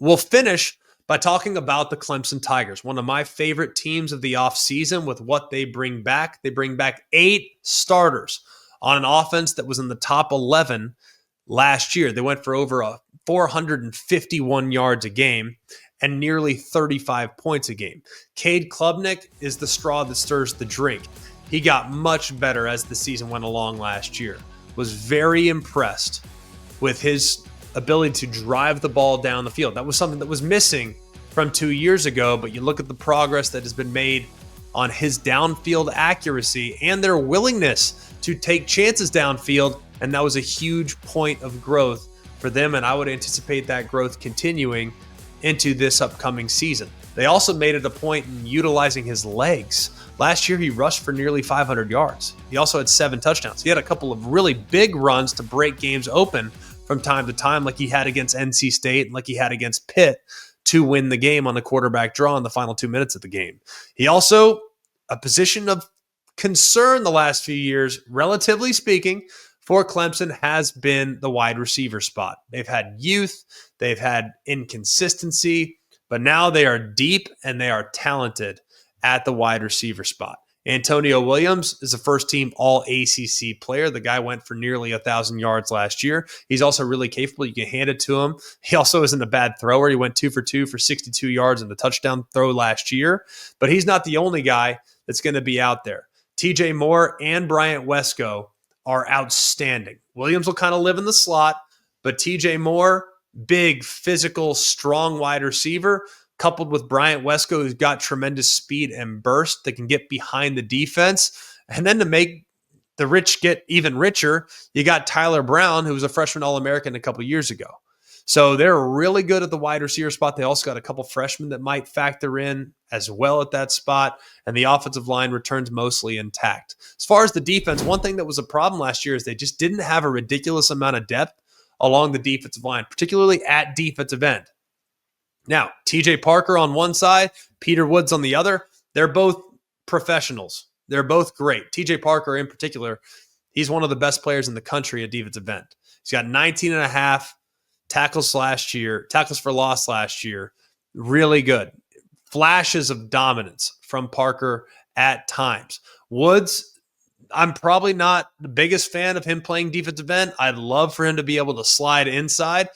We'll finish by talking about the Clemson Tigers, one of my favorite teams of the offseason with what they bring back. They bring back 8 starters on an offense that was in the top 11 last year. They went for over 451 yards a game and nearly 35 points a game. Cade Klubnik is the straw that stirs the drink. He got much better as the season went along last year. Was very impressed with his ability to drive the ball down the field. That was something that was missing from 2 years ago, but you look at the progress that has been made on his downfield accuracy and their willingness to take chances downfield, and that was a huge point of growth for them, and I would anticipate that growth continuing into this upcoming season. They also made it a point in utilizing his legs. Last year, he rushed for nearly 500 yards. He also had 7 touchdowns. He had a couple of really big runs to break games open from time to time, like he had against NC State and like he had against Pitt to win the game on the quarterback draw in the final 2 minutes of the game. He also, a position of concern the last few years, relatively speaking, for Clemson has been the wide receiver spot. They've had youth, they've had inconsistency, but now they are deep and they are talented at the wide receiver spot. Antonio Williams is a first-team All-ACC player. The guy went for nearly 1,000 yards last year. He's also really capable. You can hand it to him. He also isn't a bad thrower. He went 2 for 2 for 62 yards in the touchdown throw last year. But he's not the only guy that's going to be out there. TJ Moore and Bryant Wesco are outstanding. Williams will kind of live in the slot, but TJ Moore, big, physical, strong wide receiver, coupled with Bryant Wesco, who's got tremendous speed and burst that can get behind the defense. And then to make the rich get even richer, you got Tyler Brown, who was a freshman All-American a couple years ago. So they're really good at the wide receiver spot. They also got a couple freshmen that might factor in as well at that spot, and the offensive line returns mostly intact. As far as the defense, one thing that was a problem last year is they just didn't have a ridiculous amount of depth along the defensive line, particularly at defensive end. Now, TJ Parker on one side, Peter Woods on the other, they're both professionals. They're both great. TJ Parker in particular, he's one of the best players in the country at defensive end. He's got 19 and a half tackles for loss last year. Really good. Flashes of dominance from Parker at times. Woods, I'm probably not the biggest fan of him playing defensive end. I'd love for him to be able to slide inside.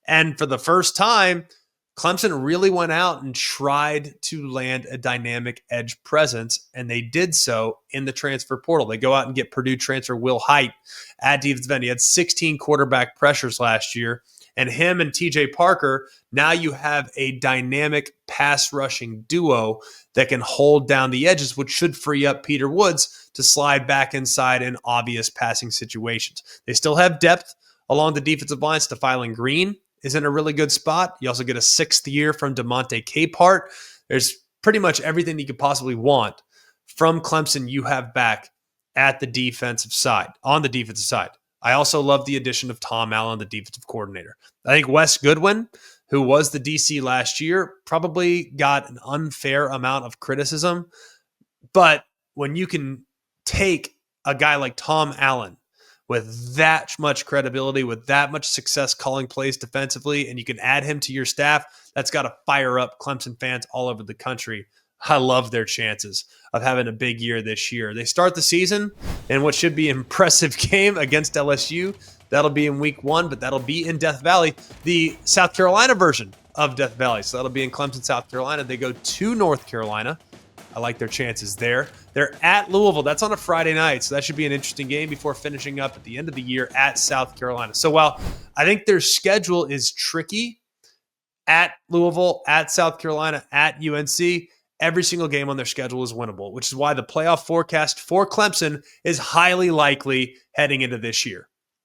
And for the first time, Clemson really went out and tried to land a dynamic edge presence, and they did so in the transfer portal. They go out and get Purdue transfer Will Height at defensive end. He had 16 quarterback pressures last year, and him and TJ Parker, now you have a dynamic pass rushing duo that can hold down the edges, which should free up Peter Woods to slide back inside in obvious passing situations. They still have depth along the defensive line. Stephylan Green is in a really good spot. You also get a 6th year from DeMonte Capehart. There's pretty much everything you could possibly want from Clemson you have back at the defensive side, on the defensive side. I also love the addition of Tom Allen, the defensive coordinator. I think Wes Goodwin, who was the DC last year, probably got an unfair amount of criticism. But when you can take a guy like Tom Allen with that much credibility, with that much success calling plays defensively, and you can add him to your staff, that's got to fire up Clemson fans all over the country. I love their chances of having a big year this year. They start the season in what should be an impressive game against LSU. That'll be in week 1, but that'll be in Death Valley, the South Carolina version of Death Valley. So that'll be in Clemson, South Carolina. They go to North Carolina. I like their chances there. They're at Louisville. That's on a Friday night, so that should be an interesting game before finishing up at the end of the year at South Carolina. So while I think their schedule is tricky at Louisville, at South Carolina, at UNC, every single game on their schedule is winnable, which is why the playoff forecast for Clemson is highly likely heading into this year.